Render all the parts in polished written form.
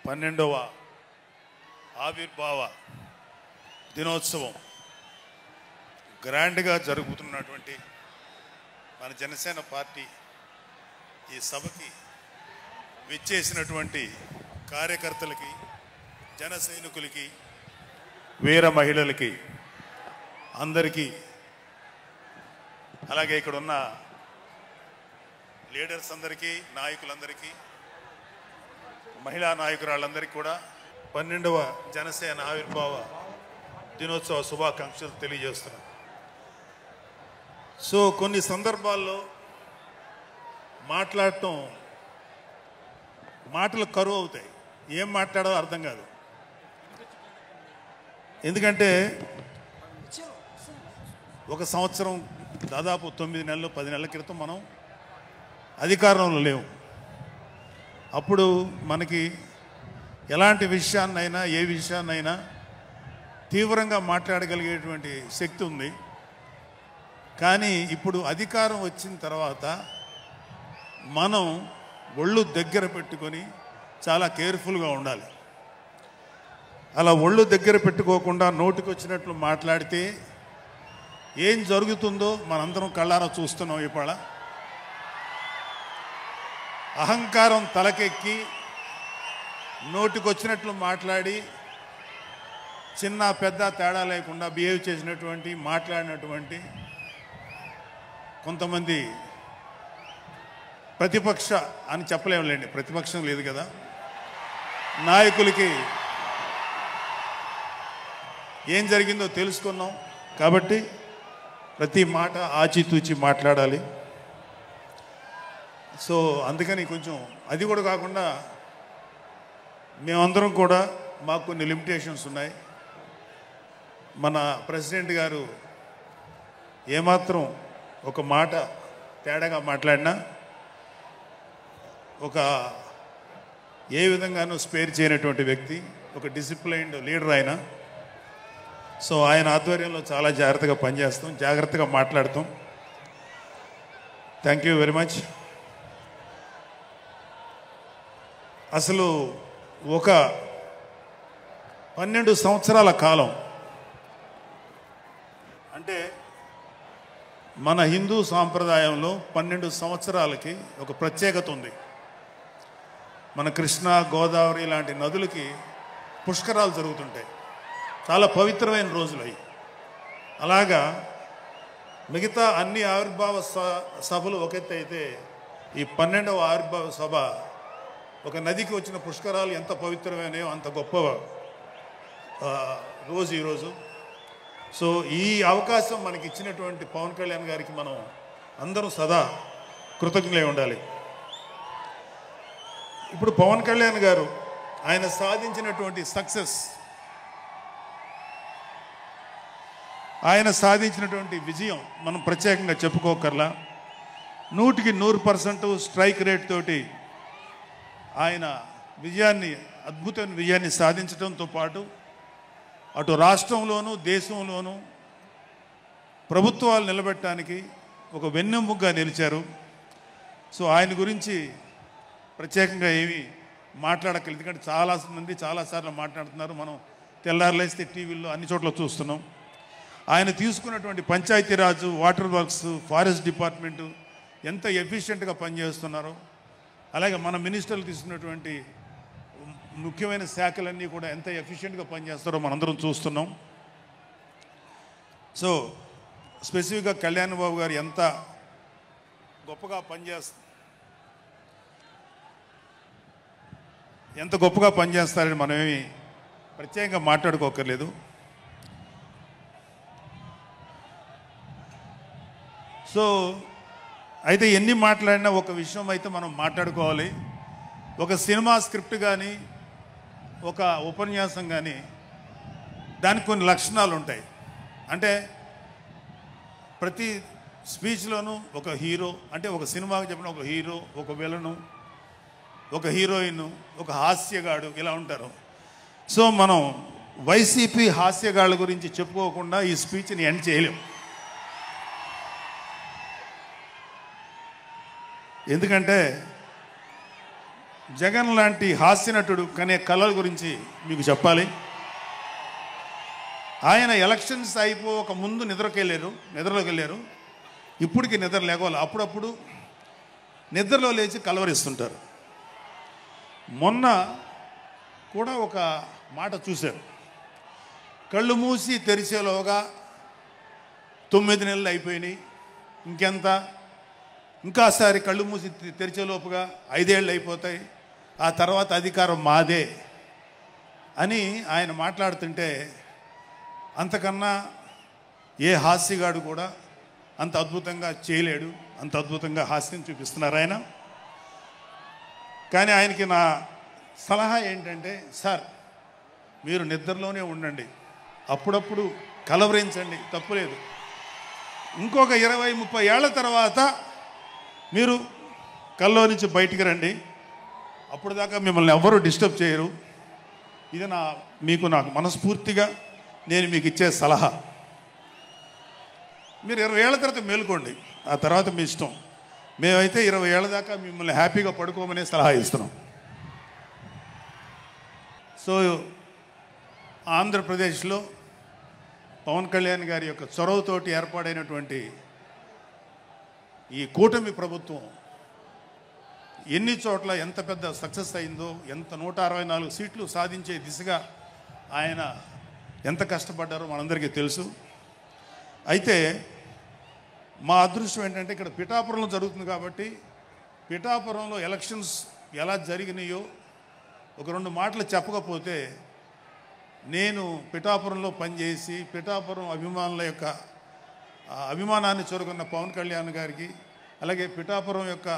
12వ ఆవిర్భావ దినోత్సవం గ్రాండ్గా జరుగుతున్నటువంటి మన జనసేన పార్టీ ఈ సభకి విచ్చేసినటువంటి కార్యకర్తలకి, జన సైనికులకి, వీర మహిళలకి అందరికీ, అలాగే ఇక్కడ ఉన్న లీడర్స్ అందరికీ, నాయకులందరికీ, మహిళా నాయకురాళ్ళందరికీ కూడా 12వ జనసేన ఆవిర్భావ దినోత్సవ శుభాకాంక్షలు తెలియజేస్తున్నాను. సో కొన్ని సందర్భాల్లో మాట్లాడటం మాటలు కరువు అవుతాయి, ఏం మాట్లాడాలో అర్థం కాదు. ఎందుకంటే ఒక సంవత్సరం దాదాపు 9 నెలలు 10 నెలల క్రితం మనం అధికారంలో లేవు. అప్పుడు మనకి ఎలాంటి విషయాన్నైనా, ఏ విషయాన్నైనా తీవ్రంగా మాట్లాడగలిగేటువంటి శక్తి ఉంది. కానీ ఇప్పుడు అధికారం వచ్చిన తర్వాత మనం ఒళ్ళు దగ్గర పెట్టుకొని చాలా కేర్ఫుల్గా ఉండాలి. అలా ఒళ్ళు దగ్గర పెట్టుకోకుండా నోటికి వచ్చినట్లు మాట్లాడితే ఏం జరుగుతుందో మనందరం కళ్ళారా చూస్తున్నాం. ఇవాళ అహంకారం తలకెక్కి నోటికొచ్చినట్లు మాట్లాడి చిన్న పెద్ద తేడా లేకుండా బిహేవ్ చేసినటువంటి, మాట్లాడినటువంటి కొంతమంది ప్రతిపక్ష అని చెప్పలేములేండి, ప్రతిపక్షం లేదు కదా, నాయకులకి ఏం జరిగిందో తెలుసుకున్నాం. కాబట్టి ప్రతి మాట ఆచితూచి మాట్లాడాలి. సో అందుకని కొంచెం అది కూడా కాకుండా మేమందరం కూడా మాకు కొన్ని లిమిటేషన్స్ ఉన్నాయి. మన ప్రెసిడెంట్ గారు ఏమాత్రం ఒక మాట తేడాగా మాట్లాడినా ఒక ఏ విధంగానూ స్పేర్ చేయనటువంటి వ్యక్తి, ఒక డిసిప్లైన్డ్ లీడర్ ఆయన. సో ఆయన ఆధ్వర్యంలో చాలా జాగ్రత్తగా పనిచేస్తాం, జాగ్రత్తగా మాట్లాడతాం. Thank you very much. అసలు ఒక 12 సంవత్సరాల కాలం అంటే మన హిందూ సాంప్రదాయంలో 12 సంవత్సరాలకి ఒక ప్రత్యేకత ఉంది. మన కృష్ణ, గోదావరి లాంటి నదులకి పుష్కరాలు జరుగుతుంటాయి, చాలా పవిత్రమైన రోజులు అవి. అలాగా మిగతా అన్ని ఆవిర్భావ సభలు ఒక ఎత్తు అయితే ఈ 12వ ఆవిర్భావ సభ ఒక నదికి వచ్చిన పుష్కరాలు ఎంత పవిత్రమైనయో అంత గొప్ప రోజు ఈరోజు. సో ఈ అవకాశం మనకి ఇచ్చినటువంటి పవన్ కళ్యాణ్ గారికి మనం అందరం సదా కృతజ్ఞులై ఉండాలి. ఇప్పుడు పవన్ కళ్యాణ్ గారు ఆయన సాధించినటువంటి సక్సెస్, ఆయన సాధించినటువంటి విజయం మనం ప్రత్యేకంగా చెప్పుకోకర్లా. 100కి 100% స్ట్రైక్ రేట్ తోటి ఆయన విజయాన్ని, అద్భుతమైన విజయాన్ని సాధించడంతో పాటు అటు రాష్ట్రంలోనూ దేశంలోనూ ప్రభుత్వాలు నిలబెట్టడానికి ఒక వెన్నెముగ్గా నిలిచారు. సో ఆయన గురించి ప్రత్యేకంగా ఏమీ మాట్లాడక్కర్లేదు, ఎందుకంటే చాలామంది చాలాసార్లు మాట్లాడుతున్నారు. మనం తెల్లారులేస్తే టీవీల్లో అన్ని చోట్ల చూస్తున్నాం. ఆయన తీసుకున్నటువంటి Panchayati Raj, water works, forest department ఎంత ఎఫిషియెంట్గా పనిచేస్తున్నారో, అలాగే మన మినిస్టర్లు తీసుకున్నటువంటి ముఖ్యమైన శాఖలన్నీ కూడా ఎంత ఎఫిషియెంట్గా పనిచేస్తారో మనందరం చూస్తున్నాం. సో స్పెసిఫిక్గా కళ్యాణ్ బాబు గారు ఎంత గొప్పగా పనిచేస్తారని మనమేమి ప్రత్యేకంగా మాట్లాడుకోకర్లేదు. సో అయితే ఎన్ని మాట్లాడినా ఒక విషయం అయితే మనం మాట్లాడుకోవాలి. ఒక సినిమా స్క్రిప్ట్ కానీ, ఒక ఉపన్యాసం కానీ, దానికి కొన్ని లక్షణాలు ఉంటాయి. అంటే ప్రతి స్పీచ్లోనూ ఒక హీరో, అంటే ఒక సినిమాకి చెప్పిన ఒక హీరో, ఒక విలను, ఒక హీరోయిన్, ఒక హాస్యగాడు, ఇలా ఉంటారు. సో మనం వైసీపీ హాస్యగాళ్ళ గురించి చెప్పుకోకుండా ఈ స్పీచ్ని ఎండ్ చేయలేం. ఎందుకంటే జగన్ లాంటి హాస్యనటుడు కనే కళల గురించి మీకు చెప్పాలి. ఆయన ఎలక్షన్స్ అయిపోక ముందు నిద్రలోకి వెళ్ళారు. ఇప్పటికి నిద్ర లేవాలి. అప్పుడప్పుడు నిద్రలో లేచి కలవరిస్తుంటారు. మొన్న కూడా ఒక మాట చూశారు. కళ్ళు మూసి తెరిచేలోగా 9 నెలలు అయిపోయినాయి, ఇంకెంత, ఇంకాసారి కళ్ళు మూసి తెరిచేలోపుగా 5 ఏళ్ళు అయిపోతాయి, ఆ తర్వాత అధికారం మాదే అని ఆయన మాట్లాడుతుంటే అంతకన్నా ఏ హాస్యగాడు కూడా అంత అద్భుతంగా చేయలేడు. అంత అద్భుతంగా హాస్యం చూపిస్తున్నారు ఆయన. కానీ ఆయనకి నా సలహా ఏంటంటే, సార్ మీరు నిద్రలోనే ఉండండి, అప్పుడప్పుడు కలవరించండి, తప్పులేదు. ఇంకొక 20-30 ఏళ్ల తర్వాత మీరు కల్లో నుంచి బయటికి రండి, అప్పుడు దాకా మిమ్మల్ని ఎవ్వరూ డిస్టర్బ్ చేయరు. ఇది నాకు మనస్ఫూర్తిగా నేను మీకు ఇచ్చే సలహా. మీరు 20 ఏళ్ల తర్వాత మేలుకోండి, ఆ తర్వాత మీ ఇష్టం. మేమైతే 20 ఏళ్ల దాకా మిమ్మల్ని హ్యాపీగా పడుకోమనే సలహా ఇస్తున్నాం. సో ఆంధ్రప్రదేశ్లో పవన్ కళ్యాణ్ గారి యొక్క చొరవతోటి ఏర్పాడైనటువంటి ఈ కూటమి ప్రభుత్వం ఎన్ని చోట్ల ఎంత పెద్ద సక్సెస్ అయిందో, ఎంత 164 సీట్లు సాధించే దిశగా ఆయన ఎంత కష్టపడ్డారో మనందరికీ తెలుసు. అయితే మా అదృష్టం ఏంటంటే ఇక్కడ పిఠాపురంలో జరుగుతుంది కాబట్టి పిఠాపురంలో ఎలక్షన్స్ ఎలా జరిగినాయో ఒక 2 మాటలు చెప్పకపోతే, నేను పిఠాపురంలో పనిచేసి పిఠాపురం అభిమానుల యొక్క అభిమానాన్ని చూరుకున్న పవన్ కళ్యాణ్ గారికి, అలాగే పిఠాపురం యొక్క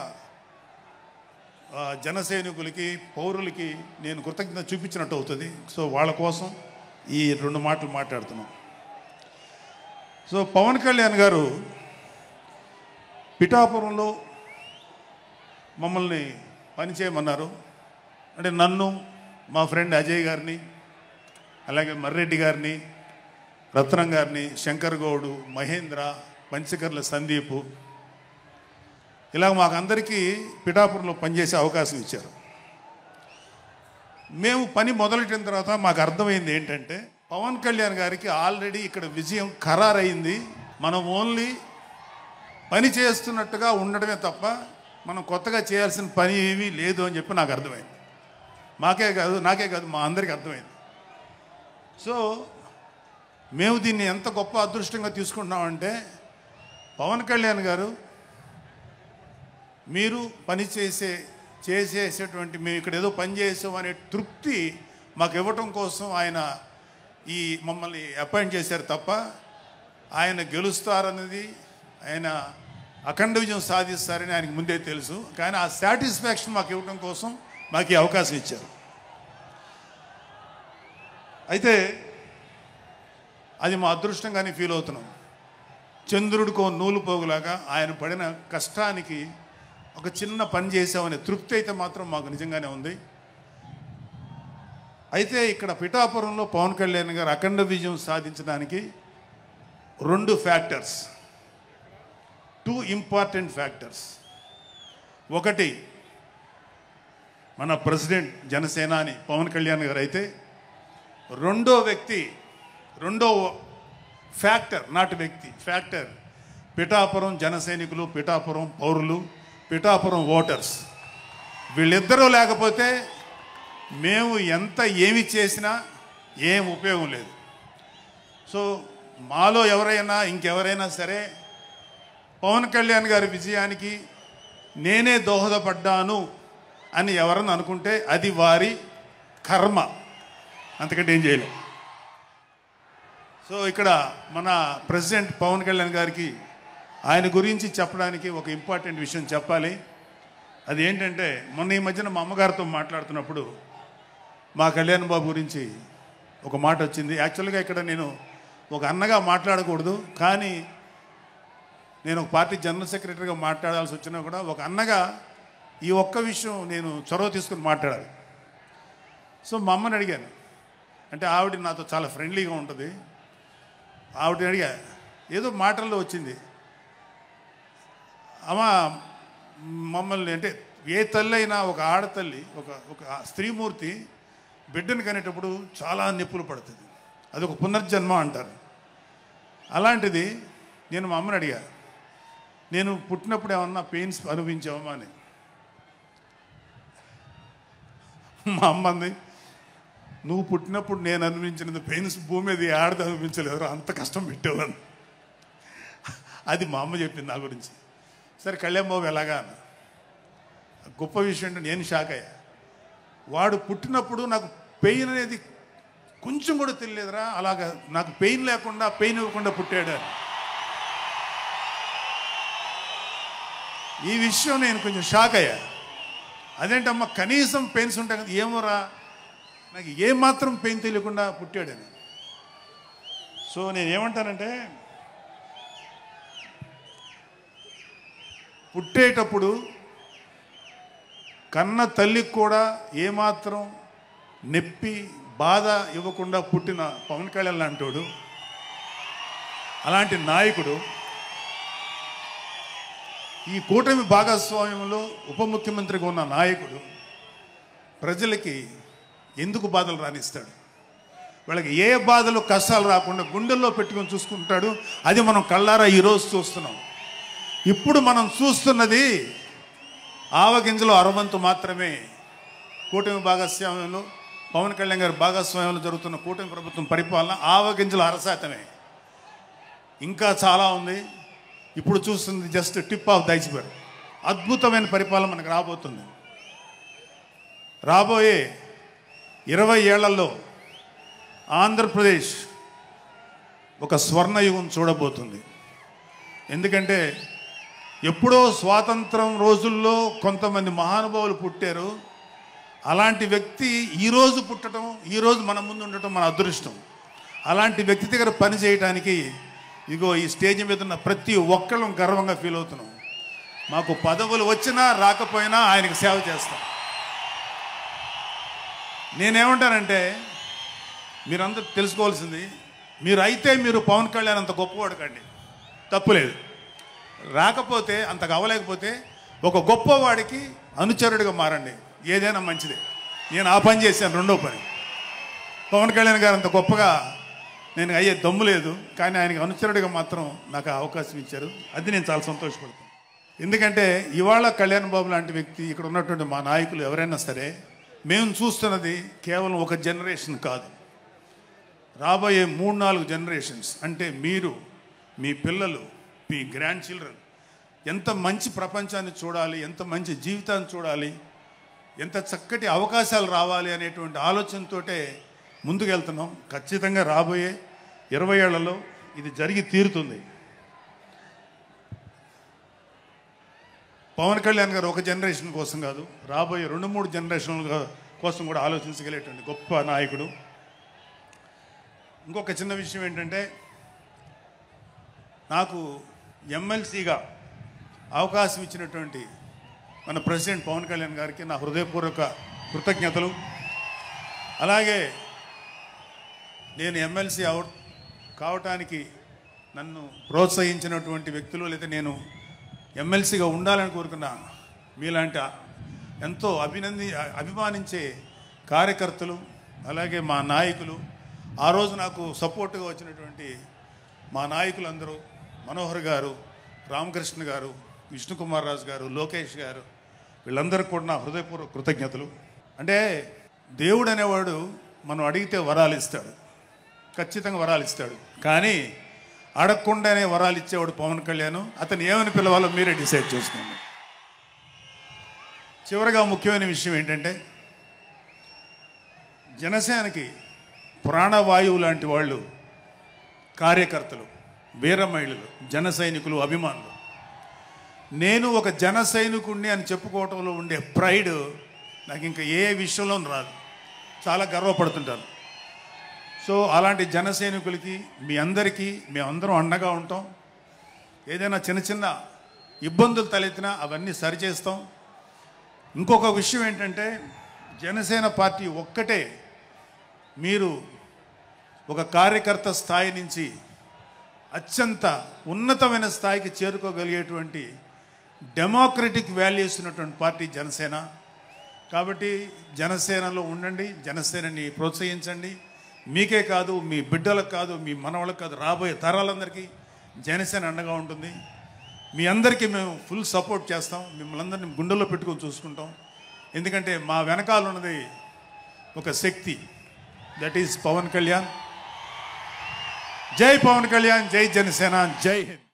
జనసైనికులకి, పౌరులకి నేను కృతజ్ఞత చూపించినట్టు అవుతుంది. సో వాళ్ళ కోసం ఈ 2 మాటలు మాట్లాడుతున్నాం. సో పవన్ కళ్యాణ్ గారు పిఠాపురంలో మమ్మల్ని పనిచేయమన్నారు. అంటే నన్ను, మా ఫ్రెండ్ అజయ్ గారిని, అలాగే మర్రెడ్డి గారిని, రత్నం గారిని, శంకర్ గౌడు, మహేంద్ర, పంచకర్ల సందీపు, ఇలా మాకందరికీ పిఠాపురంలో పనిచేసే అవకాశం ఇచ్చారు. మేము పని మొదలెట్టిన తర్వాత మాకు అర్థమైంది ఏంటంటే, పవన్ కళ్యాణ్ గారికి ఆల్రెడీ ఇక్కడ విజయం ఖరారైంది. మనం ఓన్లీ పని చేస్తున్నట్టుగా ఉండడమే తప్ప మనం కొత్తగా చేయాల్సిన పని ఏమీ లేదు అని చెప్పి నాకు అర్థమైంది. నాకే కాదు మా అందరికీ అర్థమైంది. సో మేము దీన్ని ఎంత గొప్ప అదృష్టంగా తీసుకుంటున్నామంటే, పవన్ కళ్యాణ్ గారు మీరు పని చేసేటువంటి మేము ఇక్కడ ఏదో పని చేసాం అనే తృప్తి మాకు ఇవ్వటం కోసం ఆయన మమ్మల్ని అపాయింట్ చేశారు తప్ప ఆయన గెలుస్తారన్నది, ఆయన అఖండ విజయం సాధిస్తారని ఆయనకు ముందే తెలుసు. కానీ ఆ సాటిస్ఫాక్షన్ మాకు ఇవ్వటం కోసం మాకు ఈ అవకాశం ఇచ్చారు. అయితే అది మా అదృష్టంగానే ఫీల్ అవుతున్నాం. చంద్రుడికో నూలు పోగులాగా ఆయన పడిన కష్టానికి ఒక చిన్న పని చేసామనే తృప్తి అయితే మాత్రం మాకు నిజంగానే ఉంది. అయితే ఇక్కడ పిఠాపురంలో పవన్ కళ్యాణ్ గారు అఖండ విజయం సాధించడానికి 2 ఫ్యాక్టర్స్, 2 ఇంపార్టెంట్ ఫ్యాక్టర్స్. ఒకటి మన ప్రెసిడెంట్ జనసేనాని పవన్ కళ్యాణ్ గారు అయితే, రెండో ఫ్యాక్టర్, నాట్ వ్యక్తి, ఫ్యాక్టర్ పిఠాపురం జనసైనికులు, పిఠాపురం పౌరులు, పిఠాపురం ఓటర్స్. వీళ్ళిద్దరూ లేకపోతే మేము ఏమి చేసినా ఏం ఉపయోగం లేదు. సో మాలో ఇంకెవరైనా సరే పవన్ కళ్యాణ్ గారి విజయానికి నేనే దోహదపడ్డాను అని ఎవరన్నా అనుకుంటే అది వారి కర్మ, అంతకంటే ఏం చేయలేం. సో ఇక్కడ మన ప్రెసిడెంట్ పవన్ కళ్యాణ్ గారికి ఆయన గురించి చెప్పడానికి ఒక ఇంపార్టెంట్ విషయం చెప్పాలి. అది ఏంటంటే, మొన్న ఈ మధ్యన మా అమ్మగారితో మాట్లాడుతున్నప్పుడు మా కళ్యాణ్ బాబు గురించి ఒక మాట వచ్చింది. యాక్చువల్గా ఇక్కడ నేను ఒక అన్నగా మాట్లాడకూడదు, కానీ నేను ఒక పార్టీ జనరల్ సెక్రటరీగా మాట్లాడాల్సి వచ్చినా కూడా ఒక అన్నగా ఈ ఒక్క విషయం నేను చొరవ తీసుకుని మాట్లాడాలి. సో మా అమ్మని అడిగాను, అంటే ఆవిడ నాతో చాలా ఫ్రెండ్లీగా ఉంటుంది. ఆవిడని అడిగా, ఏదో మాటల్లో వచ్చింది, అమ్మ మమ్మల్ని అంటే ఏ తల్లి అయినా ఒక ఆడతల్లి ఒక ఒక స్త్రీమూర్తి బిడ్డను కనేటప్పుడు చాలా నొప్పులు పడుతుంది. అది ఒక పునర్జన్మ అంటారు. అలాంటిది నేను మా అమ్మని అడిగా, నేను పుట్టినప్పుడు ఏమన్నా పెయిన్స్ అనుభవించావమ్మా అని. మా అమ్మ అంది, నువ్వు పుట్టినప్పుడు నేను అనుభవించిన పెయిన్స్ భూమి మీద ఆడది అనుభవించలేదు, అంత కష్టం పెట్టేవాడిని. అది మా అమ్మ చెప్పింది నా గురించి. సరే కళ్యాణ్ బాబు ఎలాగా అన్న. గొప్ప విషయం అంటే నేను షాక్ అయ్యా. వాడు పుట్టినప్పుడు నాకు పెయిన్ అనేది కొంచెం కూడా తెలియలేదురా, అలాగా నాకు పెయిన్ లేకుండా పెయిన్ ఇవ్వకుండా పుట్టాడు అని. ఈ విషయం నేను కొంచెం షాక్ అయ్యా. అదేంటమ్మా కనీసం పెయిన్స్ ఉంటాయి కదా, ఏమోరా నాకు ఏమాత్రం పెయిన్ తెలియకుండా పుట్టాడని. సో నేను ఏమంటానంటే, పుట్టేటప్పుడు కన్న తల్లికి కూడా ఏమాత్రం నొప్పి బాధ ఇవ్వకుండా పుట్టిన పవన్ కళ్యాణ్ లాంటోడు, అలాంటి నాయకుడు ఈ కూటమి భాగస్వామ్యంలో ఉప ముఖ్యమంత్రిగా ఉన్న నాయకుడు ప్రజలకి ఎందుకు బాధలు రానిస్తాడు? వాళ్ళకి ఏ బాధలు కష్టాలు రాకుండా గుండెల్లో పెట్టుకొని చూసుకుంటాడు. అది మనం కళ్ళారా ఈరోజు చూస్తున్నాం. ఇప్పుడు మనం చూస్తున్నది ఆవగింజలో అరవంతు మాత్రమే. కూటమి భాగస్వామ్యంలో పవన్ కళ్యాణ్ గారి భాగస్వామ్యంలో జరుగుతున్న కూటమి ప్రభుత్వం పరిపాలన ఆవగింజల అరశాతమే. ఇంకా చాలా ఉంది. ఇప్పుడు చూస్తుంది just tip of the iceberg. అద్భుతమైన పరిపాలన మనకు రాబోతుంది. రాబోయే 20 ఏళ్లలో ఆంధ్రప్రదేశ్ ఒక స్వర్ణయుగం చూడబోతుంది. ఎందుకంటే ఎప్పుడో స్వాతంత్రం రోజుల్లో కొంతమంది మహానుభావులు పుట్టారు. అలాంటి వ్యక్తి ఈరోజు పుట్టడం, ఈరోజు మన ముందు ఉండటం మన అదృష్టం. అలాంటి వ్యక్తి దగ్గర పని చేయడానికి ఇగో ఈ స్టేజ్ మీద ఉన్న ప్రతి ఒక్కళ్ళం గర్వంగా ఫీల్ అవుతున్నాం. మాకు పదవులు వచ్చినా రాకపోయినా ఆయనకు సేవ చేస్తాం. నేనేమంటానంటే, మీరందరూ తెలుసుకోవాల్సింది, మీరు పవన్ కళ్యాణ్ అంత గొప్పవాడు కండి, తప్పులేదు. రాకపోతే అంతగా అవ్వలేకపోతే ఒక గొప్పవాడికి అనుచరుడిగా మారండి, ఏదైనా మంచిదే. నేను ఆ పని చేశాను. రెండో పని, పవన్ కళ్యాణ్ గారు అంత గొప్పగా నేను అయ్యే దమ్ము లేదు, కానీ ఆయనకి అనుచరుడిగా మాత్రం నాకు అవకాశం ఇచ్చారు. అది నేను చాలా సంతోషపడతాను. ఎందుకంటే ఇవాళ కళ్యాణ్ బాబు లాంటి వ్యక్తి, ఇక్కడ ఉన్నటువంటి మా నాయకులు ఎవరైనా సరే, మేము చూస్తున్నది కేవలం ఒక జనరేషన్ కాదు, రాబోయే 3-4 జనరేషన్స్. అంటే మీరు, మీ పిల్లలు, మీ గ్రాండ్ చిల్డ్రన్ ఎంత మంచి ప్రపంచాన్ని చూడాలి, ఎంత మంచి జీవితాన్ని చూడాలి, ఎంత చక్కటి అవకాశాలు రావాలి అనేటువంటి ఆలోచనతోటే ముందుకెళ్తున్నాం. ఖచ్చితంగా రాబోయే 20 ఏళ్లలో ఇది జరిగి తీరుతుంది. పవన్ కళ్యాణ్ గారు ఒక జనరేషన్ కోసం కాదు, రాబోయే 2-3 జనరేషన్ల కోసం కూడా ఆలోచించగలిగేటువంటి గొప్ప నాయకుడు. ఇంకొక చిన్న విషయం ఏంటంటే, నాకు ఎమ్మెల్సీగా అవకాశం ఇచ్చినటువంటి మన ప్రెసిడెంట్ పవన్ కళ్యాణ్ గారికి నా హృదయపూర్వక కృతజ్ఞతలు. అలాగే నేను ఎమ్మెల్సీ కావటానికి నన్ను ప్రోత్సహించినటువంటి వ్యక్తులు, లేదా నేను ఎమ్మెల్సీగా ఉండాలని కోరుకున్న మీలాంటి ఎంతో అభిమానించే కార్యకర్తలు, అలాగే మా నాయకులు, ఆ రోజు నాకు సపోర్ట్గా వచ్చినటువంటి మా నాయకులందరూ, మనోహర్ గారు, రామకృష్ణ గారు, విష్ణుకుమార్ రాజు గారు, లోకేష్ గారు, వీళ్ళందరికీ కూడా నా హృదయపూర్వక కృతజ్ఞతలు. అంటే దేవుడు అనేవాడు మనం అడిగితే వరాలు ఇస్తాడు, ఖచ్చితంగా వరాలు ఇస్తాడు. కానీ అడగకుండానే వరాలు ఇచ్చేవాడు పవన్ కళ్యాణ్. అతను ఏమని పిలవాలో మీరే డిసైడ్ చేసుకోండి. చివరిగా ముఖ్యమైన విషయం ఏంటంటే, జనసేనకి ప్రాణవాయువు లాంటి వాళ్ళు కార్యకర్తలు, వీర మహిళలు, జన సైనికులు, అభిమానులు. నేను ఒక జన సైనికుడిని అని చెప్పుకోవటంలో ఉండే ప్రైడ్ నాకు ఇంకా ఏ విషయంలో రాదు. చాలా గర్వపడుతుంటాను. సో అలాంటి జన సైనికులకి, మీ అందరికీ మేమందరం అండగా ఉంటాం. ఏదైనా చిన్న చిన్న ఇబ్బందులు తలెత్తినా అవన్నీ సరిచేస్తాం. ఇంకొక విషయం ఏంటంటే, జనసేన పార్టీ ఒక్కటే మీరు ఒక కార్యకర్త స్థాయి నుంచి అత్యంత ఉన్నతమైన స్థాయికి చేరుకోగలిగేటువంటి డెమోక్రటిక్ వాల్యూస్ ఉన్నటువంటి పార్టీ జనసేన. కాబట్టి జనసేనలో ఉండండి, జనసేనని ప్రోత్సహించండి. మీకే కాదు, మీ బిడ్డలకు కాదు, మీ మనవాళ్ళకి కాదు, రాబోయే తరాలందరికీ జనసేన అండగా ఉంటుంది. మీ అందరికీ మేము ఫుల్ సపోర్ట్ చేస్తాం. మిమ్మల్ని అందరినీ గుండెల్లో పెట్టుకొని చూసుకుంటాం. ఎందుకంటే మా వెనకాల ఉన్నది ఒక శక్తి, దట్ ఈస్ పవన్ కళ్యాణ్. జై పవన్ కళ్యాణ్, జై జనసేన, జై హింద్.